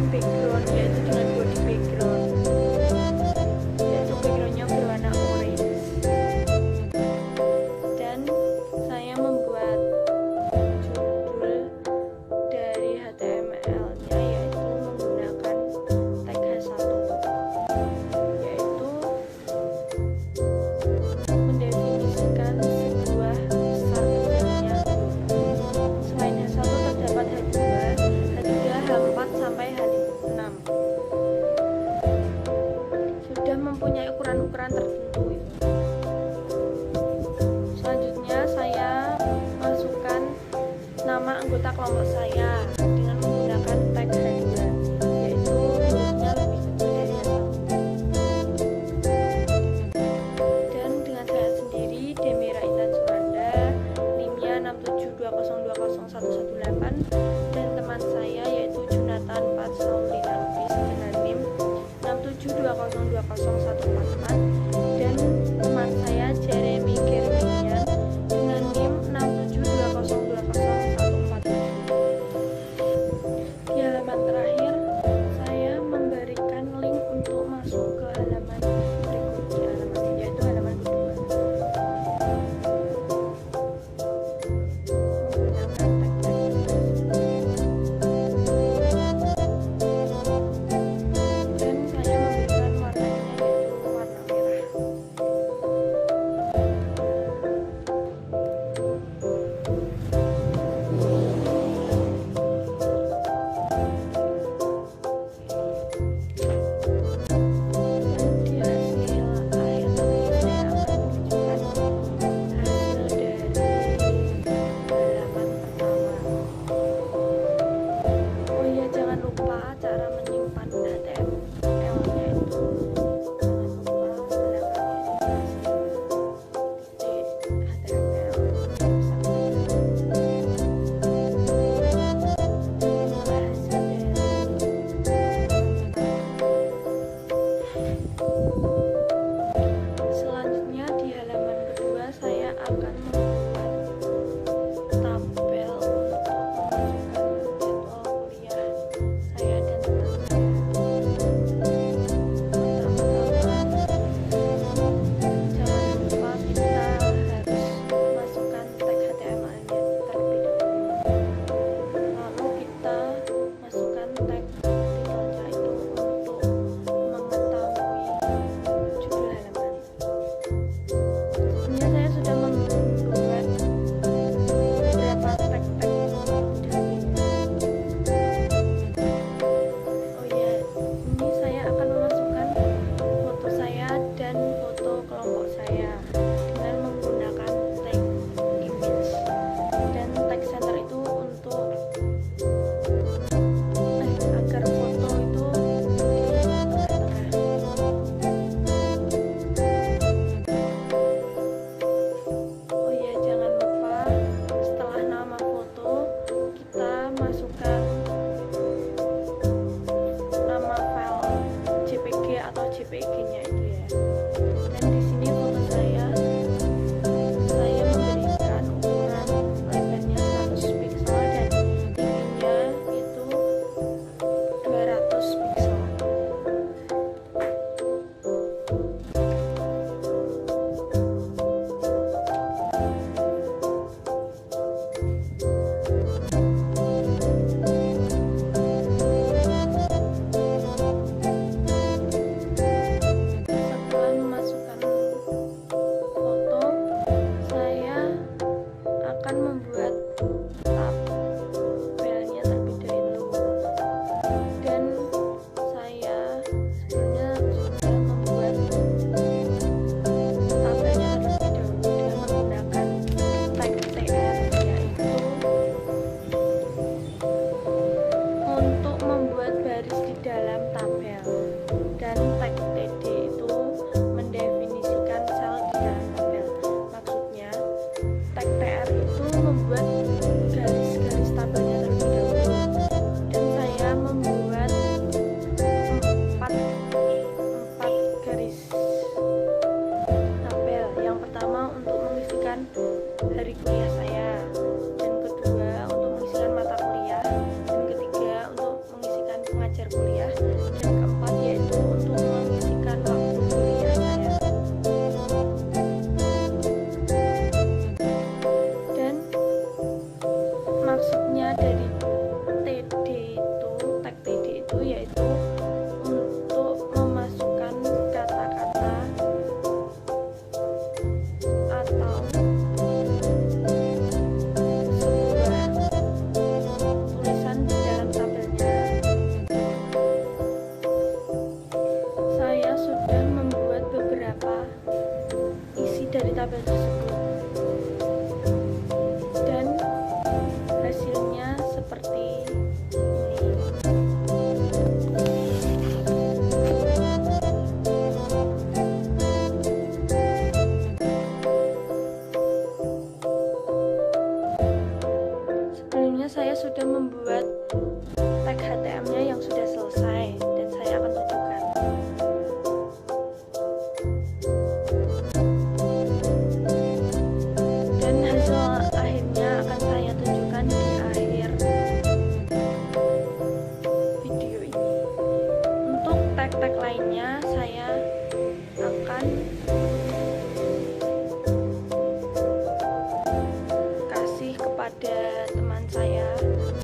memberikan background, yaitu dengan body background, yaitu backgroundnya berwarna orange. Dan saya membuat judul dari HTML-nya yaitu menggunakan tag H1, yaitu mendefinisikan sebuah subjeknya. Selain H1 terdapat H2, H3, H4 sampai H6. Sudah mempunyai ukuran-ukuran tertentu. Selanjutnya saya masukkan nama anggota kelompok saya dengan menggunakan tag H2, yaitu hurufnya lebih kecil dari H1. Dan dengan saya sendiri, Demira Intan Suranda, NIM-nya 672020118, dan teman saya yaitu Junatan Patsaulina Lubis dengan NIM 672020144, dan teman saya Jeremy Kirminian dengan NIM 672020147. Di halaman terakhir, saya memberikan link untuk masuk ke halaman berikutnya, yaitu halaman kedua. Menggunakan tag-tag dan saya memberikan warnanya yaitu warna merah. Dan di hasil akhir nanti saya akan menunjukkan hasil dari halaman pertama. Oh iya, jangan lupa cara menyimpan HTML-nya itu. Jangan lupa belakangnya dikasih titik HTML sampai hasil dari selanjutnya di halaman kedua saya akan membuat tabel untuk memasukkan jadwal kuliah saya dan teman mengajar kuliah, dan keempat yaitu untuk mengisikan waktu kuliah saya. Dan maksudnya dari TD itu, tag TD itu yaitu untuk memasukkan kata-kata atau sebuah tulisan di dalam tabelnya. Saya sudah membuat beberapa isi dari tabel tersebut, dan hasilnya seperti ini. Sebelumnya saya sudah membuat tag HTML-nya yang sudah selesai, dan saya akan tunjukkan. Dan hasil akhirnya akan saya tunjukkan di akhir video ini. Untuk tag-tag lainnya saya akan kasih kepada teman saya,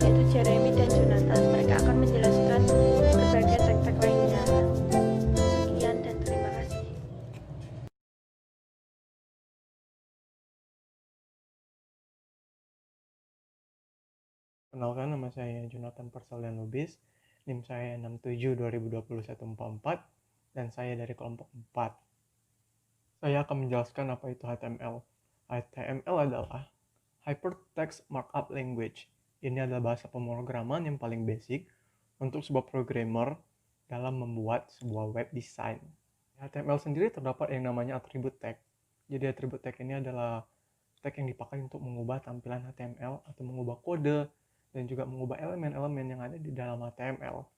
yaitu Jeremy dan Jonathan. Mereka akan menjelaskan berbagai tag-tag lainnya. Sekian dan terima kasih. Kenalkan, nama saya Jonathan Persalian Lubis, NIM saya 67202144, dan saya dari kelompok 4. Saya akan menjelaskan apa itu HTML. HTML adalah Hypertext Markup Language. Ini adalah bahasa pemrograman yang paling basic untuk sebuah programmer dalam membuat sebuah web design. HTML sendiri terdapat yang namanya atribut tag. Jadi atribut tag ini adalah tag yang dipakai untuk mengubah tampilan HTML atau mengubah kode dan juga mengubah elemen-elemen yang ada di dalam HTML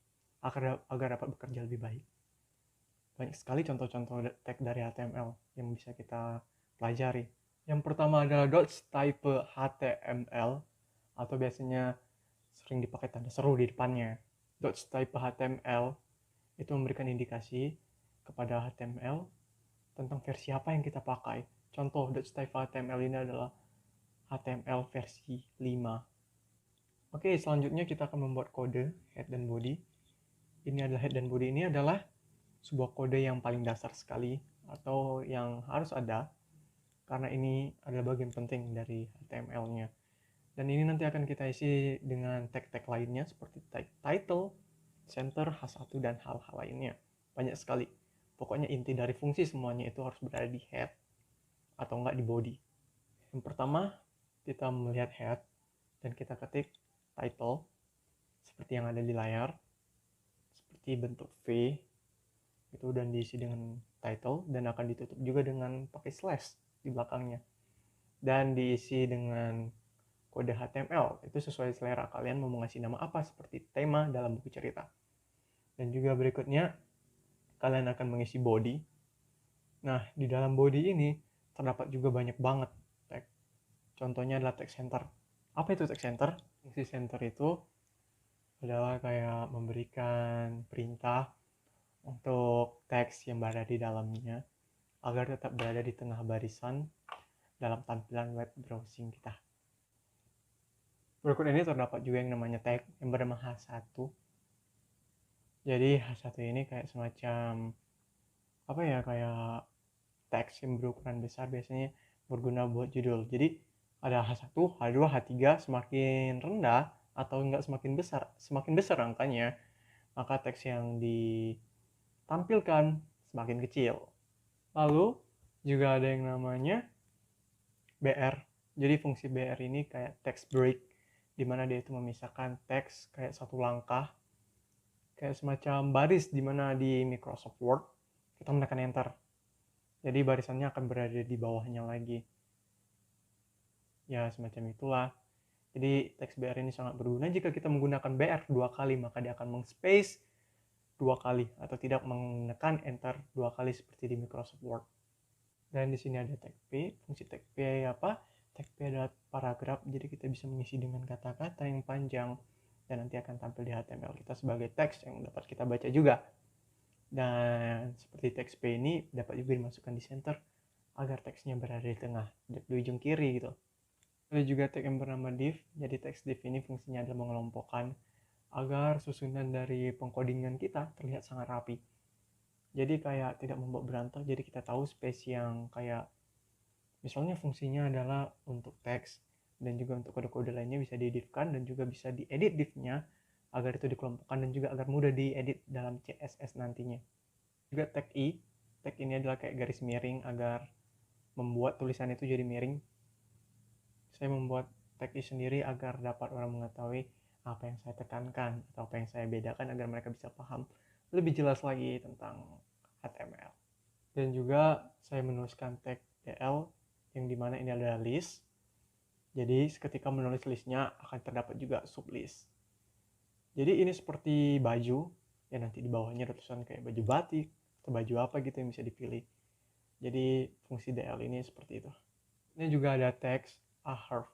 agar dapat bekerja lebih baik. Banyak sekali contoh-contoh tag dari HTML yang bisa kita pelajari. Yang pertama adalah type HTML, atau biasanya sering dipakai tanda seru di depannya. Type HTML itu memberikan indikasi kepada HTML tentang versi apa yang kita pakai. Contoh type HTML ini adalah HTML versi 5. Oke, selanjutnya kita akan membuat kode head dan body. Ini adalah head dan body, ini adalah sebuah kode yang paling dasar sekali atau yang harus ada, karena ini adalah bagian penting dari HTML-nya. Dan ini nanti akan kita isi dengan tag-tag lainnya seperti tag title, center, H1, dan hal-hal lainnya. Banyak sekali. Pokoknya inti dari fungsi semuanya itu harus berada di head atau enggak di body. Yang pertama, kita melihat head dan kita ketik title seperti yang ada di layar, seperti bentuk V itu, dan diisi dengan title, dan akan ditutup juga dengan pakai slash di belakangnya, dan diisi dengan kode HTML. Itu sesuai selera kalian mau ngasih nama apa, seperti tema dalam buku cerita. Dan juga berikutnya kalian akan mengisi body. Nah, di dalam body ini terdapat juga banyak banget tag. Contohnya adalah tag center. Apa itu tag center? Fungsi center itu adalah kayak memberikan perintah untuk teks yang berada di dalamnya agar tetap berada di tengah barisan dalam tampilan web browsing kita. Berikut ini terdapat juga yang namanya tag yang bernama H1. Jadi H1 ini kayak semacam apa ya, kayak teks yang berukuran besar, biasanya berguna buat judul. Jadi ada H1, H2, H3, semakin rendah atau enggak semakin besar angkanya, maka teks yang ditampilkan semakin kecil. Lalu juga ada yang namanya BR. Jadi fungsi BR ini kayak text break, di mana dia itu memisahkan teks kayak satu langkah, kayak semacam baris di mana di Microsoft Word kita menekan enter. Jadi barisannya akan berada di bawahnya lagi. Ya, semacam itulah. Jadi teks BR ini sangat berguna jika kita menggunakan BR 2 kali, maka dia akan mengspace 2 kali atau tidak menekan enter 2 kali seperti di Microsoft Word. Dan di sini ada tag P. Fungsi tag P apa? Tag P adalah paragraf, jadi kita bisa mengisi dengan kata-kata yang panjang. dan nanti akan tampil di HTML kita sebagai teks yang dapat kita baca juga. Dan seperti teks P ini dapat juga dimasukkan di center agar teksnya berada di tengah, di ujung kiri gitu. Ada juga tag yang bernama div. Jadi teks div ini fungsinya adalah mengelompokkan agar susunan dari pengkodingan kita terlihat sangat rapi. Jadi kayak tidak membuat berantak, jadi kita tahu space yang kayak misalnya fungsinya adalah untuk teks dan juga untuk kode-kode lainnya bisa dieditkan dan juga bisa diedit divnya agar itu dikelompokkan dan juga agar mudah diedit dalam CSS nantinya. Juga tag i, tag ini adalah kayak garis miring agar membuat tulisan itu jadi miring. Saya membuat tag i sendiri agar dapat orang mengetahui apa yang saya tekankan atau apa yang saya bedakan agar mereka bisa paham lebih jelas lagi tentang HTML. Dan juga saya menuliskan tag dl yang dimana ini adalah list. Jadi ketika menulis listnya akan terdapat juga sublist. Jadi ini seperti baju, ya nanti di bawahnya ada tulisan kayak baju batik atau baju apa gitu yang bisa dipilih. Jadi fungsi dl ini seperti itu. Ini juga ada teks ahref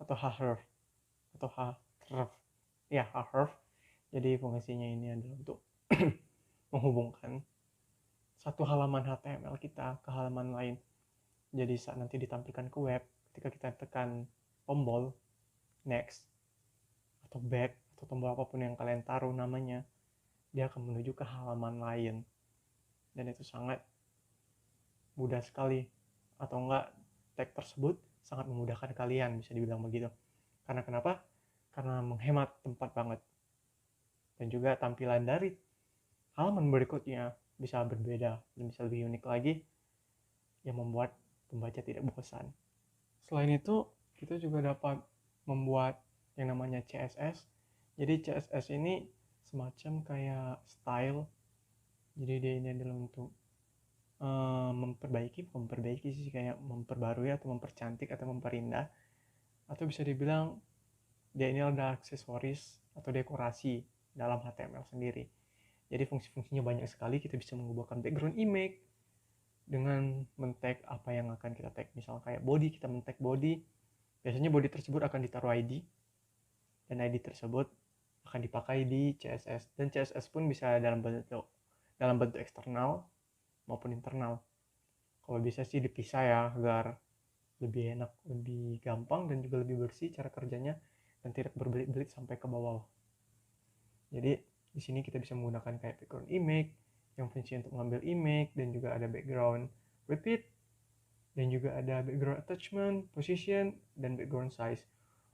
atau href atau href. Ya, href. Jadi fungsinya ini adalah untuk menghubungkan satu halaman HTML kita ke halaman lain. Jadi saat nanti ditampilkan ke web, ketika kita tekan tombol next atau back atau tombol apapun yang kalian taruh namanya, dia akan menuju ke halaman lain. Dan itu sangat mudah sekali, atau enggak tag tersebut sangat memudahkan kalian, bisa dibilang begitu. Karena kenapa? Karena menghemat tempat banget. Dan juga tampilan dari halaman berikutnya bisa berbeda dan bisa lebih unik lagi, yang membuat pembaca tidak bosan. Selain itu, kita juga dapat membuat yang namanya CSS. Jadi CSS ini semacam kayak style. Jadi dia ini adalah untuk memperbaiki sih, kayak memperbarui atau mempercantik atau memperindah, atau bisa dibilang dia ini ada aksesoris atau dekorasi dalam HTML sendiri. Jadi fungsi-fungsinya banyak sekali. Kita bisa mengubahkan background image dengan men-tag apa yang akan kita tag. Misal kayak body, kita men-tag body. Biasanya body tersebut akan ditaruh ID, dan ID tersebut akan dipakai di CSS. Dan CSS pun bisa dalam bentuk eksternal maupun internal. Kalau bisa sih dipisah ya, agar lebih enak, lebih gampang, dan juga lebih bersih cara kerjanya dan tidak berbelit-belit sampai ke bawah. Jadi di sini kita bisa menggunakan kayak background image yang fungsi untuk mengambil image, dan juga ada background repeat, dan juga ada background attachment, position, dan background size.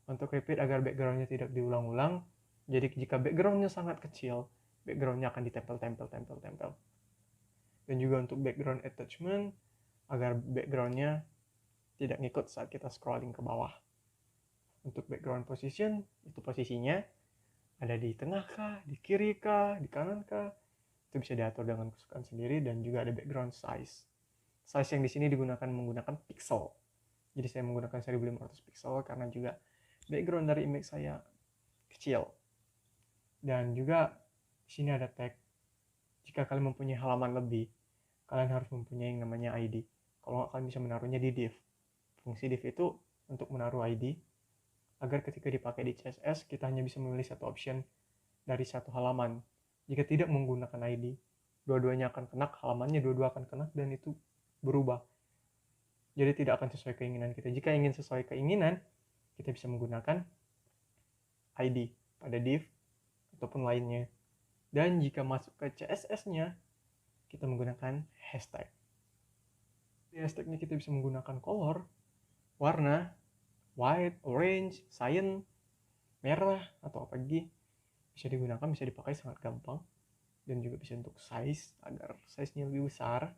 Untuk repeat agar backgroundnya tidak diulang-ulang. Jadi jika backgroundnya sangat kecil, backgroundnya akan ditempel. Dan juga untuk background attachment agar backgroundnya tidak ngikut saat kita scrolling ke bawah. Untuk background position, itu posisinya ada di tengah kah, di kiri kah, di kanan kah, itu bisa diatur dengan kesukaan sendiri. Dan juga ada background size. Size yang di sini menggunakan pixel. Jadi saya menggunakan 1500 pixel karena juga background dari image saya kecil. Dan juga di sini ada tag. Jika kalian mempunyai halaman lebih, kalian harus mempunyai yang namanya ID. Kalau nggak, kalian bisa menaruhnya di div. Fungsi div itu untuk menaruh ID, agar ketika dipakai di CSS, kita hanya bisa memilih satu option dari satu halaman. Jika tidak menggunakan ID, dua-duanya akan kena, halamannya dua-dua akan kena, dan itu berubah. Jadi tidak akan sesuai keinginan kita. Jika ingin sesuai keinginan, kita bisa menggunakan ID pada div ataupun lainnya. Dan jika masuk ke CSS-nya, kita menggunakan hashtag. Di hashtag-nya kita bisa menggunakan color, warna, white, orange, cyan, merah, atau apa lagi. Bisa digunakan, bisa dipakai sangat gampang. Dan juga bisa untuk size, agar size-nya lebih besar.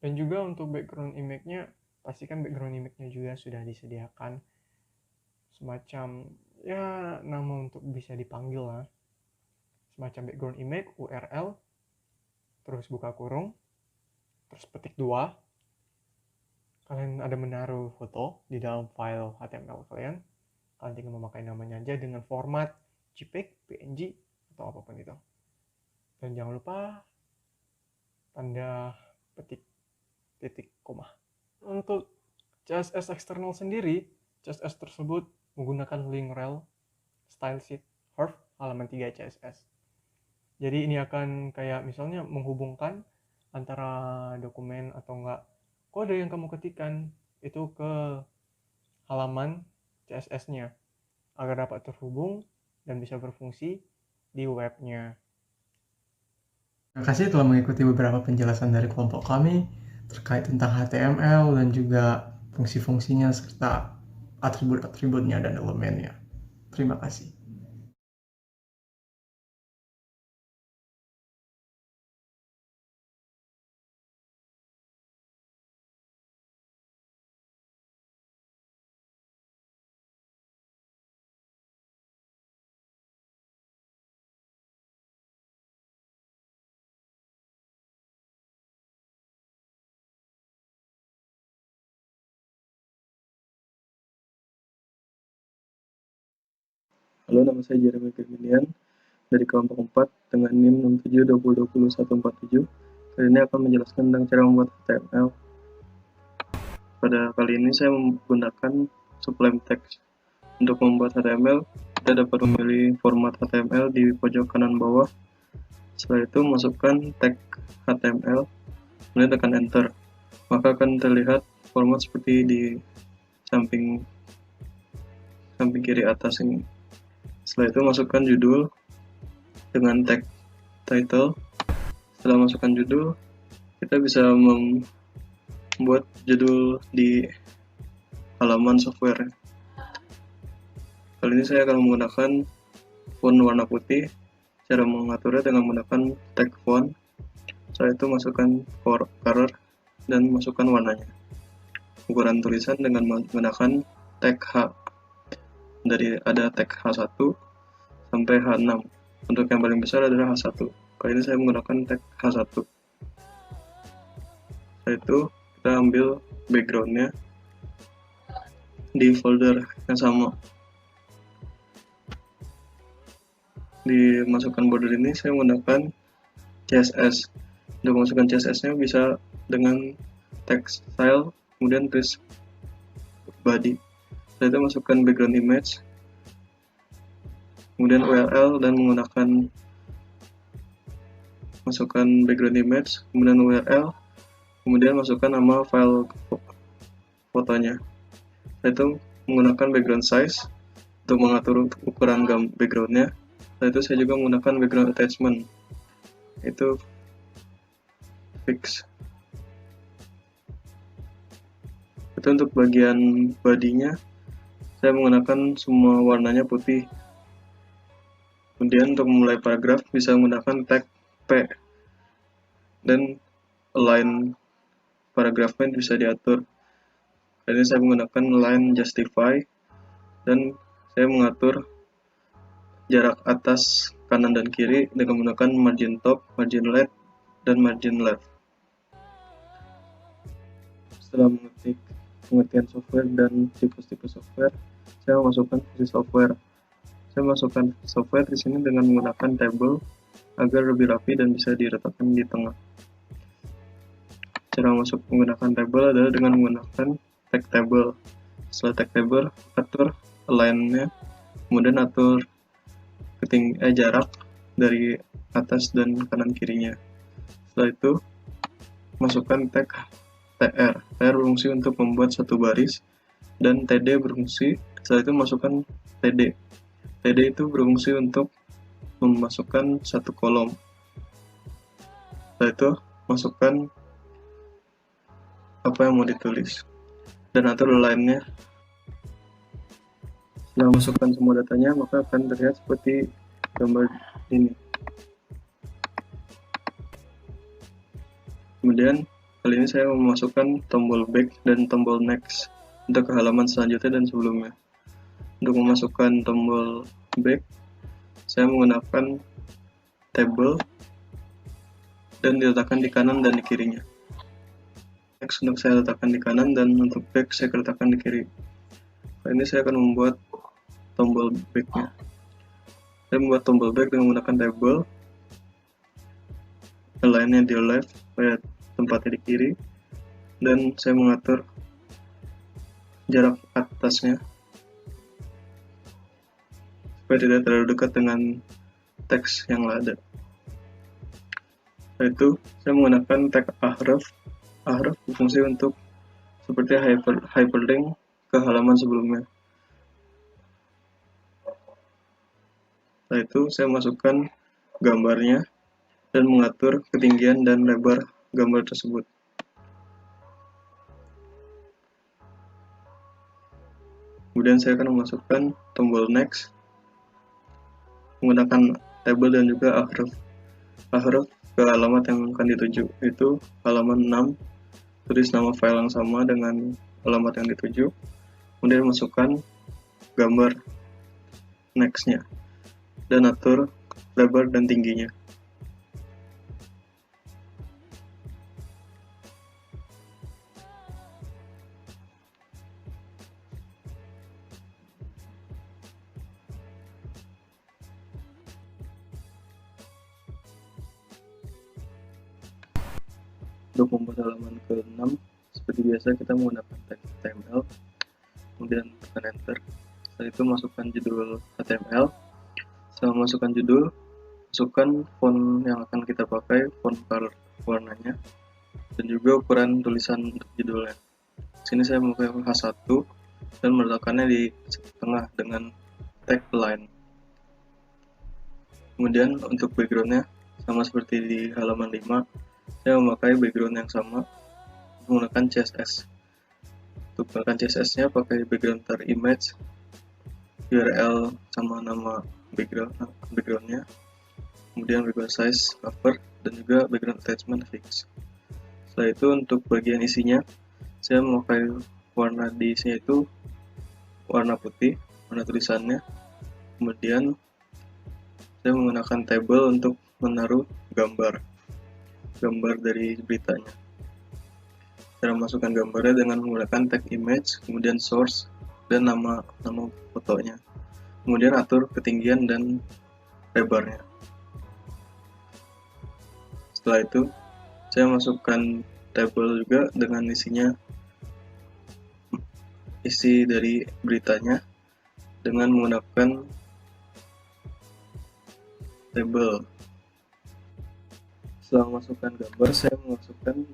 Dan juga untuk background image-nya, pastikan background image-nya juga sudah disediakan semacam ya nama untuk bisa dipanggil lah. Semacam background image, URL, terus buka kurung, terus petik 2. Kalian ada menaruh foto di dalam file HTML kalian. Kalian tinggal memakai namanya aja dengan format JPEG, PNG, atau apapun itu. Dan jangan lupa tanda petik titik koma. Untuk CSS eksternal sendiri, CSS tersebut menggunakan link rel, style sheet, Hearth halaman 3 CSS. Jadi ini akan kayak misalnya menghubungkan antara dokumen atau enggak kode yang kamu ketikkan itu ke halaman CSS-nya agar dapat terhubung dan bisa berfungsi di webnya. Terima kasih telah mengikuti beberapa penjelasan dari kelompok kami terkait tentang HTML dan juga fungsi-fungsinya serta atribut-atributnya dan elemennya. Terima kasih. Halo, nama saya Jeremy Firminian dari kelompok 4 dengan NIM 6720202147. Kali ini akan menjelaskan tentang cara membuat HTML. Pada kali ini saya menggunakan Sublime Text. Untuk membuat HTML, kita dapat memilih format HTML di pojok kanan bawah. Setelah itu, masukkan tag HTML, kemudian tekan Enter. Maka akan terlihat format seperti di samping kiri atas ini. Setelah itu masukkan judul dengan tag title. Setelah masukkan judul, kita bisa membuat judul di halaman software. Kali ini saya akan menggunakan font warna putih. Cara mengaturnya dengan menggunakan tag font. Setelah itu masukkan color dan masukkan warnanya. Ukuran tulisan dengan menggunakan tag H. Dari ada tag H1 sampai H6. Untuk yang paling besar adalah H1. Kali ini saya menggunakan tag H1. Setelah itu kita ambil backgroundnya di folder yang sama. Dimasukkan border ini saya menggunakan CSS. Untuk memasukkan CSS-nya bisa dengan text style, kemudian tulis body. Setelah itu masukkan background image, kemudian URL dan masukkan background image, kemudian URL, kemudian masukkan nama file fotonya. Setelah itu menggunakan background size untuk mengatur ukuran backgroundnya. Setelah itu saya juga menggunakan background attachment, itu fix. Itu untuk bagian bodinya saya menggunakan semua warnanya putih. Kemudian untuk memulai paragraf bisa menggunakan tag P dan align paragrafnya bisa diatur. Kali ini saya menggunakan align justify dan saya mengatur jarak atas, kanan dan kiri dengan menggunakan margin top, margin right, dan margin left. Setelah mengetik pengertian software dan tipe-tipe software, saya memasukkan fungsi software. Saya masukkan software di sini dengan menggunakan table agar lebih rapi dan bisa diletakkan di tengah. Cara masuk menggunakan table adalah dengan menggunakan tag table. Setelah tag table, atur align-nya, kemudian atur jarak dari atas dan kanan kirinya. Setelah itu, masukkan tag tr. Tr berfungsi untuk membuat satu baris dan td berfungsi. Setelah itu masukkan td. Td itu berfungsi untuk memasukkan satu kolom. Setelah itu masukkan apa yang mau ditulis dan atur lainnya. Setelah masukkan semua datanya, maka akan terlihat seperti gambar ini. Kemudian kali ini saya memasukkan tombol back dan tombol next untuk ke halaman selanjutnya dan sebelumnya. Untuk memasukkan tombol back, saya menggunakan table dan diletakkan di kanan dan di kirinya. Next untuk saya letakkan di kanan dan untuk back saya letakkan di kiri. Kali ini saya akan membuat tombol back-nya. Saya membuat tombol back dengan menggunakan table, align-nya di left supaya tempatnya di kiri, dan saya mengatur jarak atasnya supaya tidak terlalu dekat dengan teks yang ada. Setelah itu saya menggunakan tag ahref berfungsi untuk seperti hyperlink ke halaman sebelumnya. Setelah itu saya masukkan gambarnya dan mengatur ketinggian dan lebar gambar tersebut. Kemudian saya akan memasukkan tombol next menggunakan tabel dan juga ahref ke alamat yang akan dituju, itu halaman 6. Tulis nama file yang sama dengan alamat yang dituju, kemudian masukkan gambar next-nya dan atur lebar dan tingginya. Untuk membuat halaman ke-6, seperti biasa kita menggunakan tag HTML, kemudian tekan enter. Setelah itu masukkan judul HTML. Setelah masukkan judul, masukkan font yang akan kita pakai, font color warnanya, dan juga ukuran tulisan untuk judulnya. Sini saya memakai H1 dan meletakkannya di tengah dengan tag line. Kemudian untuk backgroundnya sama seperti di halaman 5, saya memakai background yang sama menggunakan CSS. Untuk menggunakan CSS-nya pakai background tar image, URL sama nama backgroundnya, kemudian background size, cover, dan juga background attachment fix. Setelah itu untuk bagian isinya, saya memakai warna di sini itu warna putih, warna tulisannya. Kemudian saya menggunakan table untuk menaruh gambar dari beritanya. Cara masukkan gambarnya dengan menggunakan tag image, kemudian source, dan nama fotonya. Kemudian atur ketinggian dan lebarnya. Setelah itu, saya masukkan table juga dengan isi dari beritanya dengan menggunakan table. Setelah masukkan gambar, saya memasukkan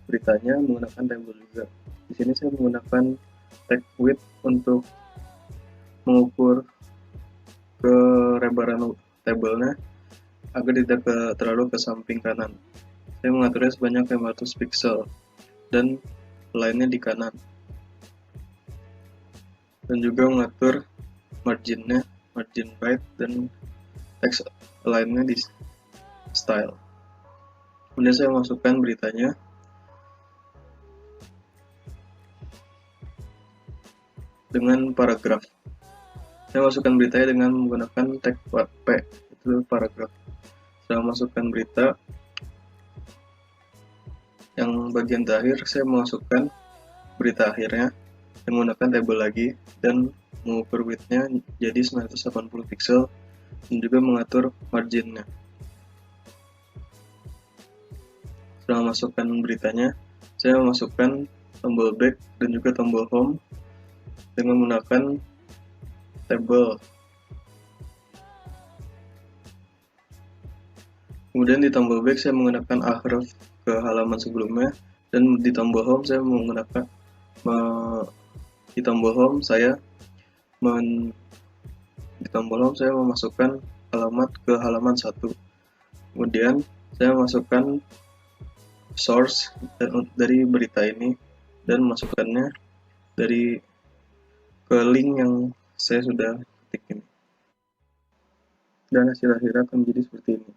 beritanya menggunakan table juga. Di sini saya menggunakan tag width untuk mengukur kelebaran tabelnya agar tidak terlalu ke samping kanan. Saya mengaturnya sebanyak 500 pixel dan lainnya di kanan. Dan juga mengatur margin right, dan text lainnya di style. Kemudian saya masukkan beritanya. Dengan paragraf. Saya masukkan beritanya dengan menggunakan tag P, itu paragraf. Setelah masukkan berita, yang bagian terakhir saya masukkan berita akhirnya menggunakan table lagi dan mengukur width-nya jadi 980 pixel dan juga mengatur marginnya. Setelah masukkan beritanya, saya masukkan tombol back dan juga tombol home dengan menggunakan table. Kemudian di tombol back saya menggunakan ahref ke halaman sebelumnya, dan di tombol home saya menggunakan memasukkan alamat ke halaman 1. Kemudian saya masukkan source dari berita ini dan masukkannya ke link yang saya sudah ketik ini. Dan hasil akhirnya akan menjadi seperti ini.